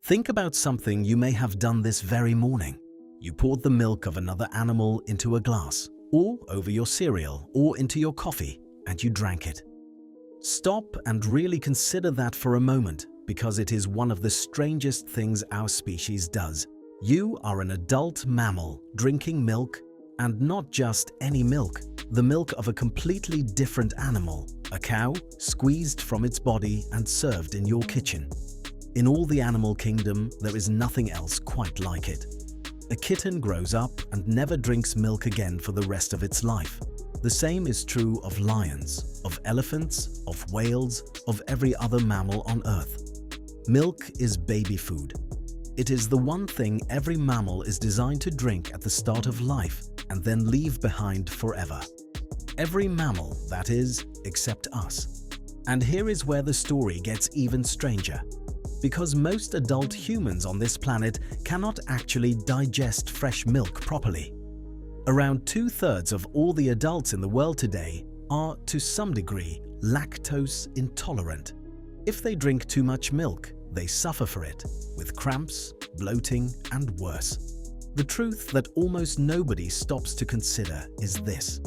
Think about something you may have done this very morning. You poured the milk of another animal into a glass, or over your cereal, or into your coffee, and you drank it. Stop and really consider that for a moment, because it is one of the strangest things our species does. You are an adult mammal drinking milk, and not just any milk, the milk of a completely different animal, a cow, squeezed from its body and served in your kitchen. In all the animal kingdom, there is nothing else quite like it. A kitten grows up and never drinks milk again for the rest of its life. The same is true of lions, of elephants, of whales, of every other mammal on Earth. Milk is baby food. It is the one thing every mammal is designed to drink at the start of life and then leave behind forever. Every mammal, that is, except us. And here is where the story gets even stranger. Because most adult humans on this planet cannot actually digest fresh milk properly. Around 2/3 of all the adults in the world today are, to some degree, lactose intolerant. If they drink too much milk, they suffer for it, with cramps, bloating, and worse. The truth that almost nobody stops to consider is this.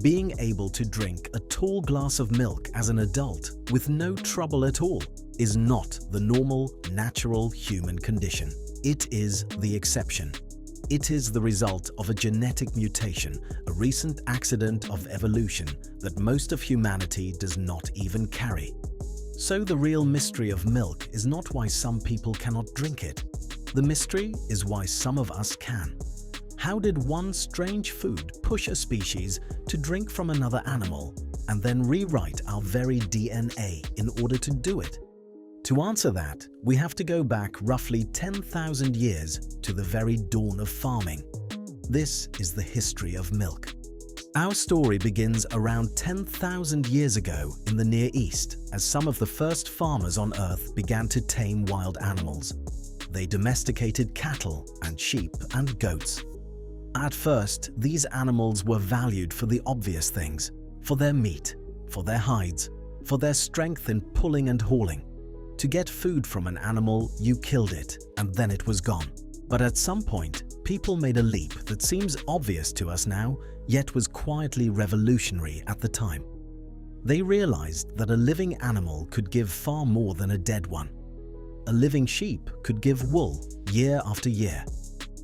Being able to drink a tall glass of milk as an adult with no trouble at all is not the normal, natural human condition. It is the exception. It is the result of a genetic mutation, a recent accident of evolution that most of humanity does not even carry. So the real mystery of milk is not why some people cannot drink it. The mystery is why some of us can. How did one strange food push a species to drink from another animal and then rewrite our very DNA in order to do it? To answer that, we have to go back roughly 10,000 years to the very dawn of farming. This is the history of milk. Our story begins around 10,000 years ago in the Near East, as some of the first farmers on Earth began to tame wild animals. They domesticated cattle and sheep and goats. At first, these animals were valued for the obvious things, for their meat, for their hides, for their strength in pulling and hauling. To get food from an animal, you killed it, and then it was gone. But at some point, people made a leap that seems obvious to us now, yet was quietly revolutionary at the time. They realized that a living animal could give far more than a dead one. A living sheep could give wool year after year,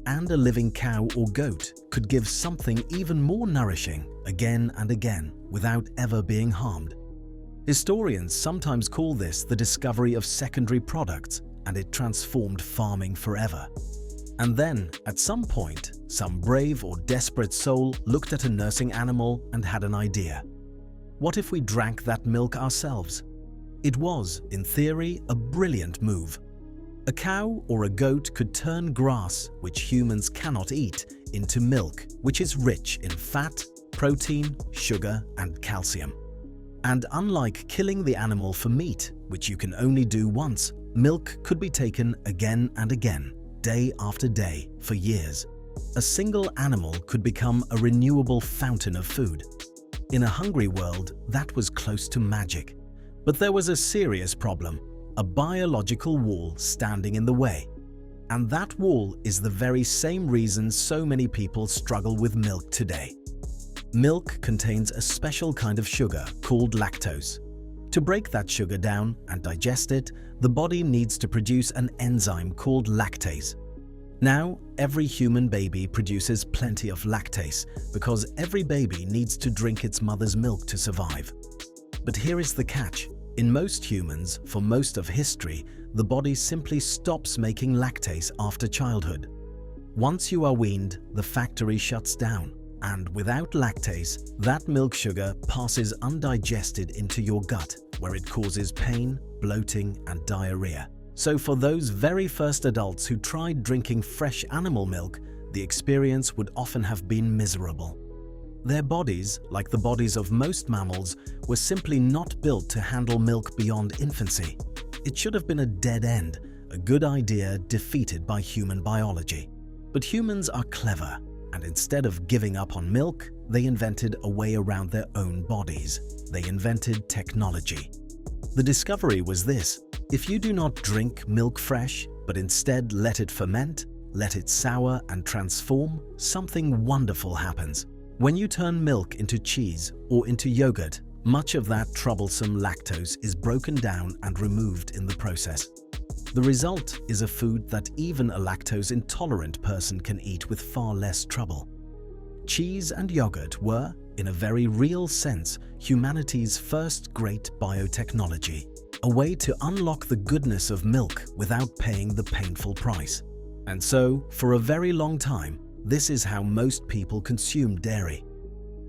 and a living cow or goat could give something even more nourishing again and again without ever being harmed. Historians sometimes call this the discovery of secondary products, and it transformed farming forever. And then, at some point, some brave or desperate soul looked at a nursing animal and had an idea. What if we drank that milk ourselves? It was, in theory, a brilliant move. A cow or a goat could turn grass, which humans cannot eat, into milk, which is rich in fat, protein, sugar, and calcium. And unlike killing the animal for meat, which you can only do once, milk could be taken again and again, day after day, for years. A single animal could become a renewable fountain of food. In a hungry world, that was close to magic. But there was a serious problem, a biological wall standing in the way. And that wall is the very same reason so many people struggle with milk today. Milk contains a special kind of sugar called lactose. To break that sugar down and digest it, the body needs to produce an enzyme called lactase. Now, every human baby produces plenty of lactase because every baby needs to drink its mother's milk to survive. But here is the catch. In most humans, for most of history, the body simply stops making lactase after childhood. Once you are weaned, the factory shuts down. And without lactase, that milk sugar passes undigested into your gut, where it causes pain, bloating, and diarrhea. So for those very first adults who tried drinking fresh animal milk, the experience would often have been miserable. Their bodies, like the bodies of most mammals, were simply not built to handle milk beyond infancy. It should have been a dead end, a good idea defeated by human biology. But humans are clever. And instead of giving up on milk, they invented a way around their own bodies. They invented technology. The discovery was this: if you do not drink milk fresh, but instead let it ferment, let it sour and transform, something wonderful happens. When you turn milk into cheese or into yogurt, much of that troublesome lactose is broken down and removed in the process. The result is a food that even a lactose-intolerant person can eat with far less trouble. Cheese and yogurt were, in a very real sense, humanity's first great biotechnology, a way to unlock the goodness of milk without paying the painful price. And so, for a very long time, this is how most people consume dairy.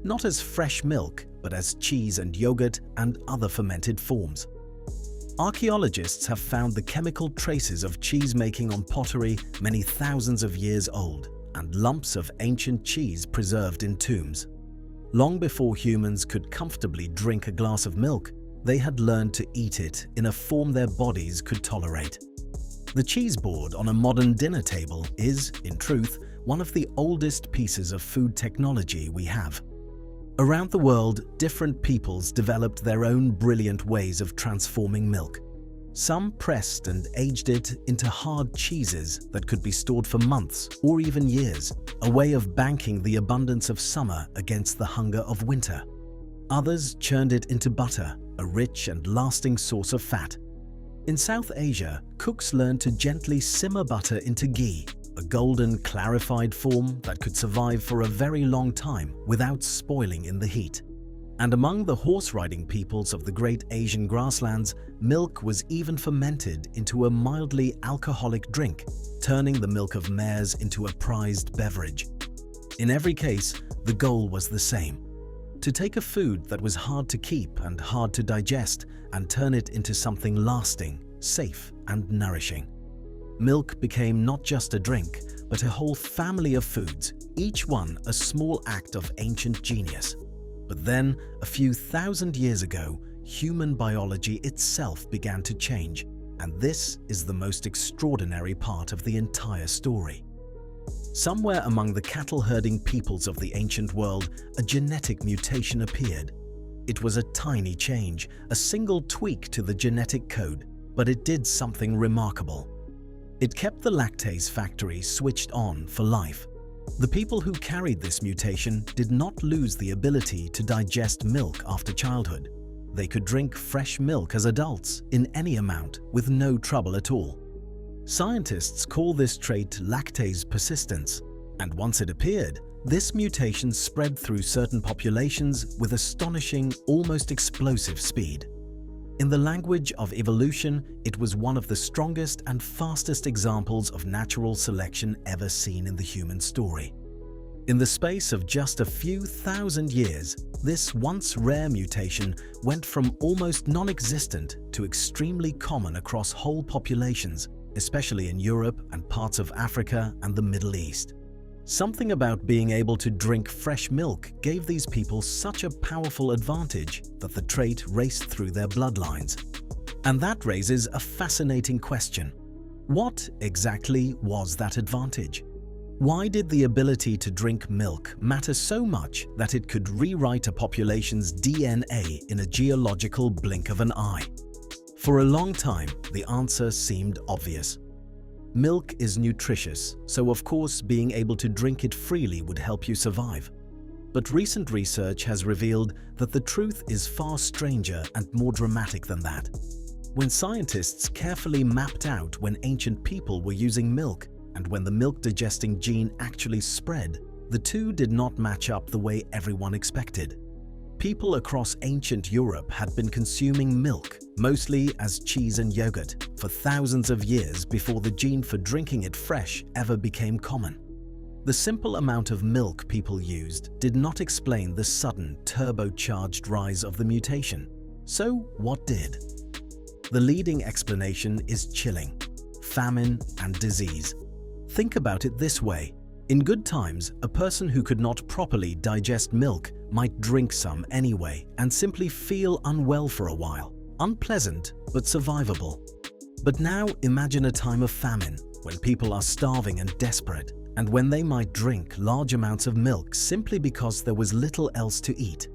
Not as fresh milk, but as cheese and yogurt and other fermented forms. Archaeologists have found the chemical traces of cheese making on pottery many thousands of years old, and lumps of ancient cheese preserved in tombs. Long before humans could comfortably drink a glass of milk, they had learned to eat it in a form their bodies could tolerate. The cheese board on a modern dinner table is, in truth, one of the oldest pieces of food technology we have. Around the world, different peoples developed their own brilliant ways of transforming milk. Some pressed and aged it into hard cheeses that could be stored for months or even years, a way of banking the abundance of summer against the hunger of winter. Others churned it into butter, a rich and lasting source of fat. In South Asia, cooks learned to gently simmer butter into ghee, a golden, clarified form that could survive for a very long time without spoiling in the heat. And among the horse-riding peoples of the great Asian grasslands, milk was even fermented into a mildly alcoholic drink, turning the milk of mares into a prized beverage. In every case, the goal was the same: to take a food that was hard to keep and hard to digest and turn it into something lasting, safe, and nourishing. Milk became not just a drink, but a whole family of foods, each one a small act of ancient genius. But then, a few thousand years ago, human biology itself began to change, and this is the most extraordinary part of the entire story. Somewhere among the cattle-herding peoples of the ancient world, a genetic mutation appeared. It was a tiny change, a single tweak to the genetic code, but it did something remarkable. It kept the lactase factory switched on for life. The people who carried this mutation did not lose the ability to digest milk after childhood. They could drink fresh milk as adults in any amount with no trouble at all. Scientists call this trait lactase persistence, and once it appeared, this mutation spread through certain populations with astonishing, almost explosive speed. In the language of evolution, it was one of the strongest and fastest examples of natural selection ever seen in the human story. In the space of just a few thousand years, this once rare mutation went from almost non-existent to extremely common across whole populations, especially in Europe and parts of Africa and the Middle East. Something about being able to drink fresh milk gave these people such a powerful advantage that the trait raced through their bloodlines. And that raises a fascinating question. What exactly was that advantage? Why did the ability to drink milk matter so much that it could rewrite a population's DNA in a geological blink of an eye? For a long time, the answer seemed obvious. Milk is nutritious, so of course being able to drink it freely would help you survive. But recent research has revealed that the truth is far stranger and more dramatic than that. When scientists carefully mapped out when ancient people were using milk and when the milk-digesting gene actually spread, the two did not match up the way everyone expected. People across ancient Europe had been consuming milk, mostly as cheese and yogurt, for thousands of years before the gene for drinking it fresh ever became common. The simple amount of milk people used did not explain the sudden, turbocharged rise of the mutation. So what did? The leading explanation is chilling, famine, and disease. Think about it this way. In good times, a person who could not properly digest milk might drink some anyway and simply feel unwell for a while. Unpleasant, but survivable. But now imagine a time of famine, when people are starving and desperate, and when they might drink large amounts of milk simply because there was little else to eat.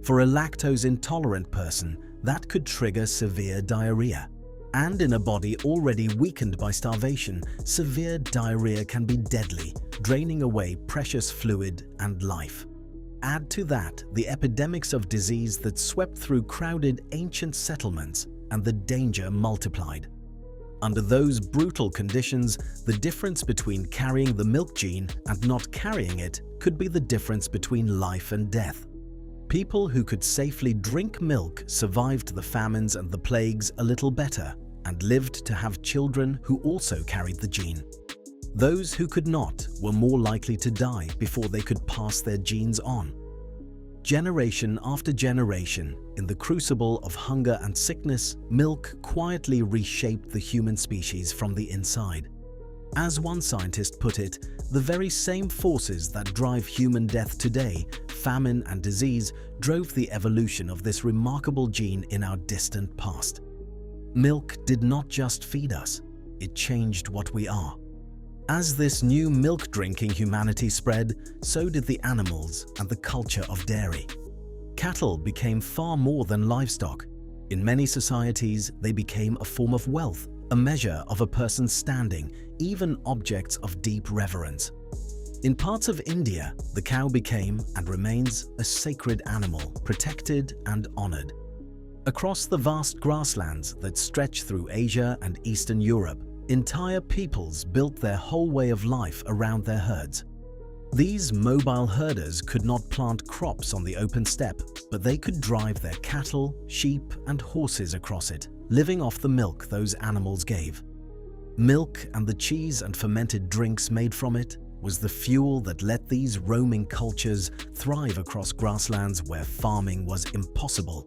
For a lactose-intolerant person, that could trigger severe diarrhea. And in a body already weakened by starvation, severe diarrhea can be deadly, draining away precious fluid and life. Add to that the epidemics of disease that swept through crowded ancient settlements, and the danger multiplied. Under those brutal conditions, the difference between carrying the milk gene and not carrying it could be the difference between life and death. People who could safely drink milk survived the famines and the plagues a little better and lived to have children who also carried the gene. Those who could not were more likely to die before they could pass their genes on. Generation after generation, in the crucible of hunger and sickness, milk quietly reshaped the human species from the inside. As one scientist put it, the very same forces that drive human death today, famine and disease, drove the evolution of this remarkable gene in our distant past. Milk did not just feed us, it changed what we are. As this new milk-drinking humanity spread, so did the animals and the culture of dairy. Cattle became far more than livestock. In many societies, they became a form of wealth, a measure of a person's standing, even objects of deep reverence. In parts of India, the cow became and remains a sacred animal, protected and honored. Across the vast grasslands that stretch through Asia and Eastern Europe, entire peoples built their whole way of life around their herds. These mobile herders could not plant crops on the open steppe, but they could drive their cattle, sheep, and horses across it, living off the milk those animals gave. Milk and the cheese and fermented drinks made from it was the fuel that let these roaming cultures thrive across grasslands where farming was impossible.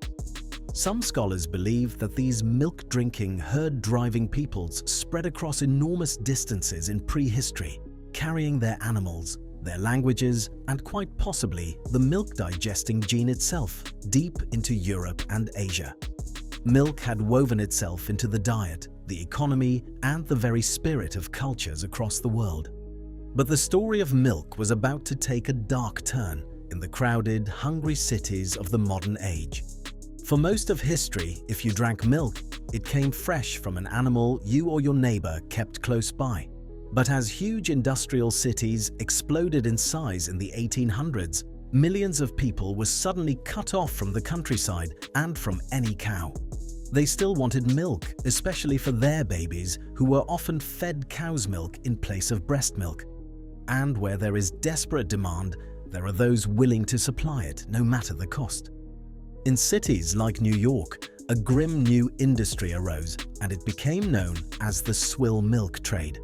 Some scholars believe that these milk-drinking, herd-driving peoples spread across enormous distances in prehistory, carrying their animals, their languages, and quite possibly the milk-digesting gene itself deep into Europe and Asia. Milk had woven itself into the diet, the economy, and the very spirit of cultures across the world. But the story of milk was about to take a dark turn in the crowded, hungry cities of the modern age. For most of history, if you drank milk, it came fresh from an animal you or your neighbor kept close by. But as huge industrial cities exploded in size in the 1800s, millions of people were suddenly cut off from the countryside and from any cow. They still wanted milk, especially for their babies, who were often fed cow's milk in place of breast milk. And where there is desperate demand, there are those willing to supply it, no matter the cost. In cities like New York, a grim new industry arose, and it became known as the swill milk trade.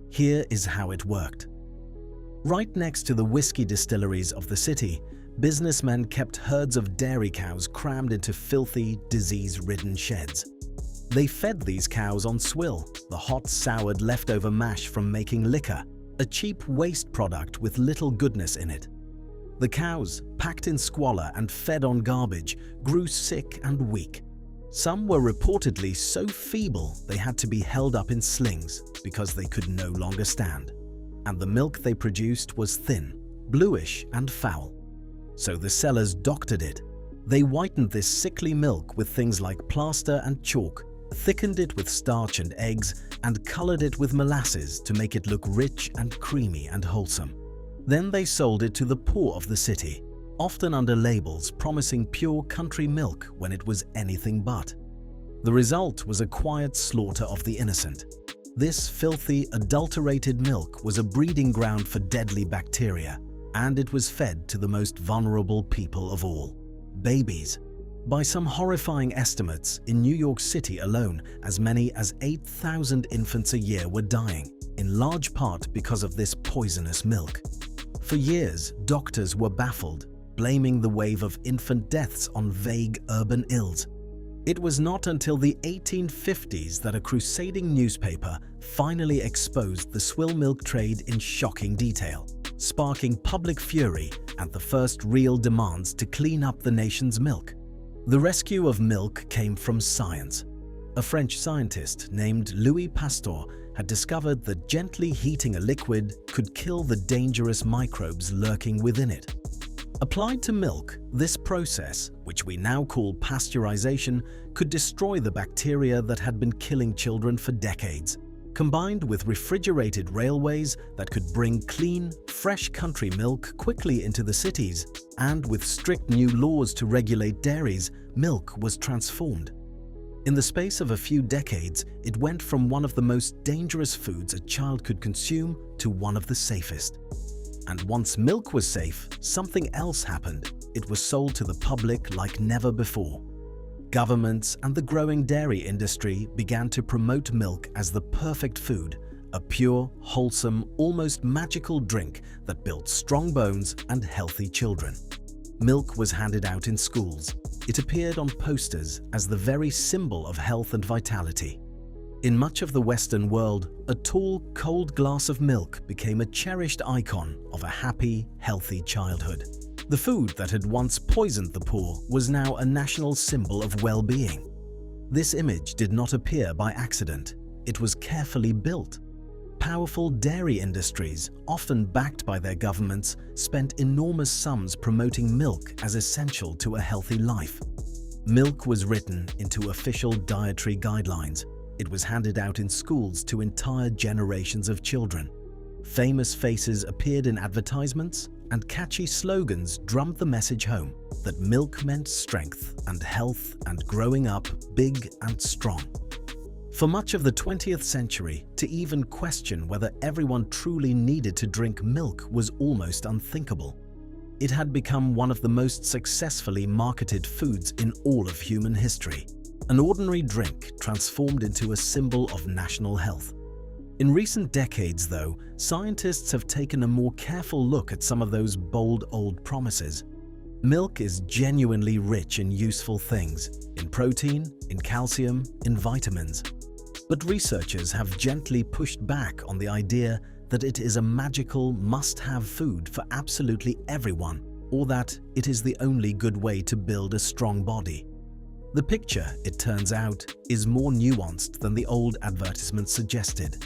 Here is how it worked. Right next to the whiskey distilleries of the city, businessmen kept herds of dairy cows crammed into filthy, disease-ridden sheds. They fed these cows on swill, the hot, soured leftover mash from making liquor, a cheap waste product with little goodness in it. The cows, packed in squalor and fed on garbage, grew sick and weak. Some were reportedly so feeble they had to be held up in slings because they could no longer stand. And the milk they produced was thin, bluish and foul. So the sellers doctored it. They whitened this sickly milk with things like plaster and chalk, thickened it with starch and eggs, and colored it with molasses to make it look rich and creamy and wholesome. Then they sold it to the poor of the city, often under labels promising pure country milk when it was anything but. The result was a quiet slaughter of the innocent. This filthy, adulterated milk was a breeding ground for deadly bacteria, and it was fed to the most vulnerable people of all, babies. By some horrifying estimates, in New York City alone, as many as 8,000 infants a year were dying, in large part because of this poisonous milk. For years, doctors were baffled, blaming the wave of infant deaths on vague urban ills. It was not until the 1850s that a crusading newspaper finally exposed the swill milk trade in shocking detail, sparking public fury and the first real demands to clean up the nation's milk. The rescue of milk came from science. A French scientist named Louis Pasteur had discovered that gently heating a liquid could kill the dangerous microbes lurking within it. Applied to milk, this process, which we now call pasteurization, could destroy the bacteria that had been killing children for decades. Combined with refrigerated railways that could bring clean, fresh country milk quickly into the cities, and with strict new laws to regulate dairies, milk was transformed. In the space of a few decades, it went from one of the most dangerous foods a child could consume to one of the safest. And once milk was safe, something else happened. It was sold to the public like never before. Governments and the growing dairy industry began to promote milk as the perfect food, a pure, wholesome, almost magical drink that built strong bones and healthy children. Milk was handed out in schools. It appeared on posters as the very symbol of health and vitality. In much of the Western world, a tall, cold glass of milk became a cherished icon of a happy, healthy childhood. The food that had once poisoned the poor was now a national symbol of well-being. This image did not appear by accident. It was carefully built. Powerful dairy industries, often backed by their governments, spent enormous sums promoting milk as essential to a healthy life. Milk was written into official dietary guidelines. It was handed out in schools to entire generations of children. Famous faces appeared in advertisements, and catchy slogans drummed the message home that milk meant strength and health and growing up big and strong. For much of the 20th century, to even question whether everyone truly needed to drink milk was almost unthinkable. It had become one of the most successfully marketed foods in all of human history. An ordinary drink transformed into a symbol of national health. In recent decades, though, scientists have taken a more careful look at some of those bold old promises. Milk is genuinely rich in useful things, in protein, in calcium, in vitamins. But researchers have gently pushed back on the idea that it is a magical, must-have food for absolutely everyone, or that it is the only good way to build a strong body. The picture, it turns out, is more nuanced than the old advertisements suggested.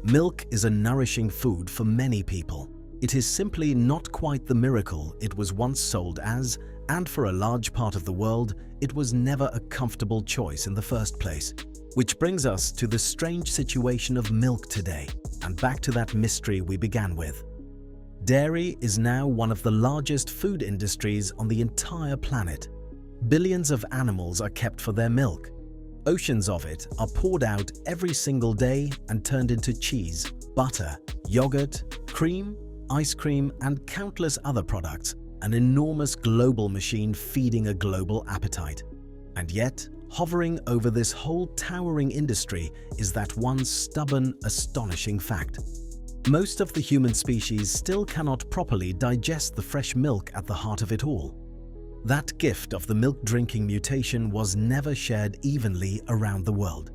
Milk is a nourishing food for many people. It is simply not quite the miracle it was once sold as, and for a large part of the world, it was never a comfortable choice in the first place. Which brings us to the strange situation of milk today, and back to that mystery we began with. Dairy is now one of the largest food industries on the entire planet. Billions of animals are kept for their milk. Oceans of it are poured out every single day and turned into cheese, butter, yogurt, cream, ice cream, and countless other products, an enormous global machine feeding a global appetite. And yet, hovering over this whole towering industry is that one stubborn, astonishing fact. Most of the human species still cannot properly digest the fresh milk at the heart of it all. That gift of the milk-drinking mutation was never shared evenly around the world.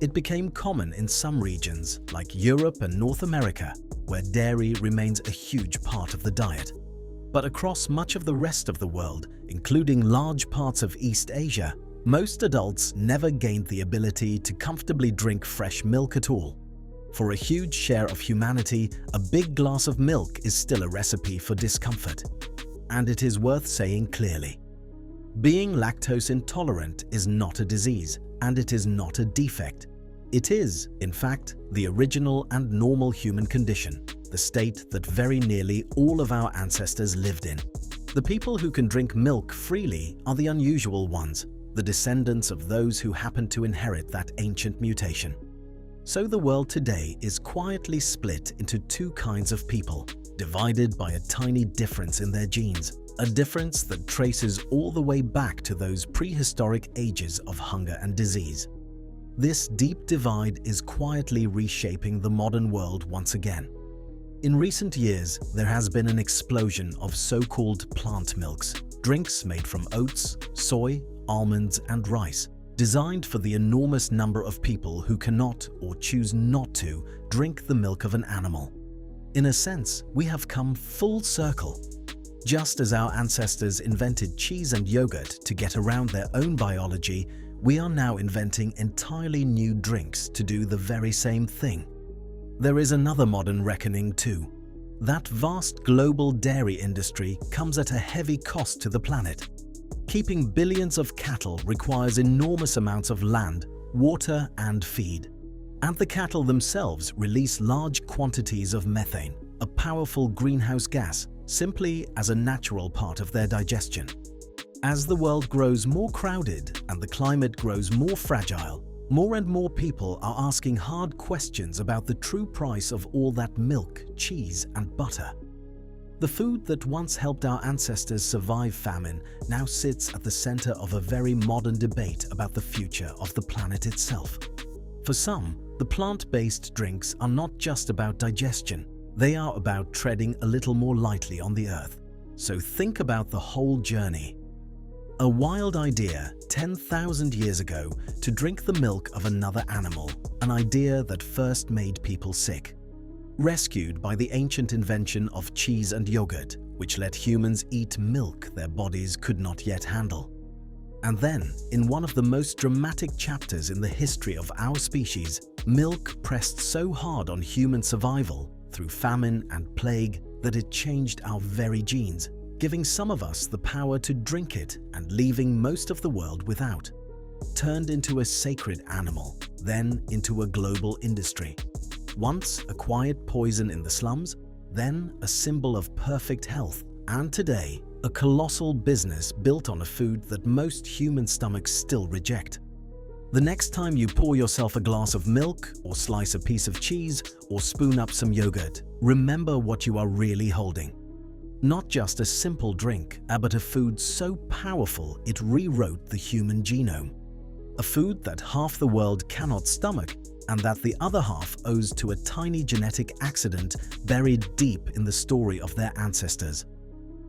It became common in some regions, like Europe and North America, where dairy remains a huge part of the diet. But across much of the rest of the world, including large parts of East Asia, most adults never gained the ability to comfortably drink fresh milk at all. For a huge share of humanity, a big glass of milk is still a recipe for discomfort. And it is worth saying clearly. Being lactose intolerant is not a disease, and it is not a defect. It is, in fact, the original and normal human condition, the state that very nearly all of our ancestors lived in. The people who can drink milk freely are the unusual ones, the descendants of those who happen to inherit that ancient mutation. So the world today is quietly split into two kinds of people, divided by a tiny difference in their genes, a difference that traces all the way back to those prehistoric ages of hunger and disease. This deep divide is quietly reshaping the modern world once again. In recent years, there has been an explosion of so-called plant milks, drinks made from oats, soy, almonds, and rice, designed for the enormous number of people who cannot or choose not to drink the milk of an animal. In a sense, we have come full circle. Just as our ancestors invented cheese and yogurt to get around their own biology, we are now inventing entirely new drinks to do the very same thing. There is another modern reckoning too. That vast global dairy industry comes at a heavy cost to the planet. Keeping billions of cattle requires enormous amounts of land, water, and feed. And the cattle themselves release large quantities of methane, a powerful greenhouse gas, simply as a natural part of their digestion. As the world grows more crowded and the climate grows more fragile, more and more people are asking hard questions about the true price of all that milk, cheese, and butter. The food that once helped our ancestors survive famine now sits at the center of a very modern debate about the future of the planet itself. For some, the plant-based drinks are not just about digestion, they are about treading a little more lightly on the earth. So think about the whole journey. A wild idea 10,000 years ago to drink the milk of another animal, an idea that first made people sick. Rescued by the ancient invention of cheese and yogurt, which let humans eat milk their bodies could not yet handle. And then, in one of the most dramatic chapters in the history of our species, milk pressed so hard on human survival through famine and plague that it changed our very genes, giving some of us the power to drink it and leaving most of the world without. Turned into a sacred animal, then into a global industry. Once a quiet poison in the slums, then a symbol of perfect health, and today, a colossal business built on a food that most human stomachs still reject. The next time you pour yourself a glass of milk, or slice a piece of cheese, or spoon up some yogurt, remember what you are really holding. Not just a simple drink, but a food so powerful it rewrote the human genome. A food that half the world cannot stomach, and that the other half owes to a tiny genetic accident buried deep in the story of their ancestors.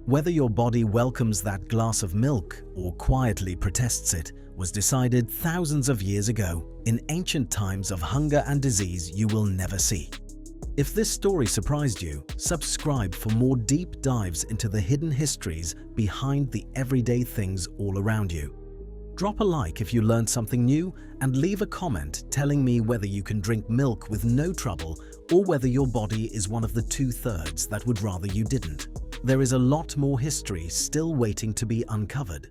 Whether your body welcomes that glass of milk or quietly protests it was decided thousands of years ago, in ancient times of hunger and disease you will never see. If this story surprised you, subscribe for more deep dives into the hidden histories behind the everyday things all around you. Drop a like if you learned something new, and leave a comment telling me whether you can drink milk with no trouble or whether your body is one of the 2/3 that would rather you didn't. There is a lot more history still waiting to be uncovered.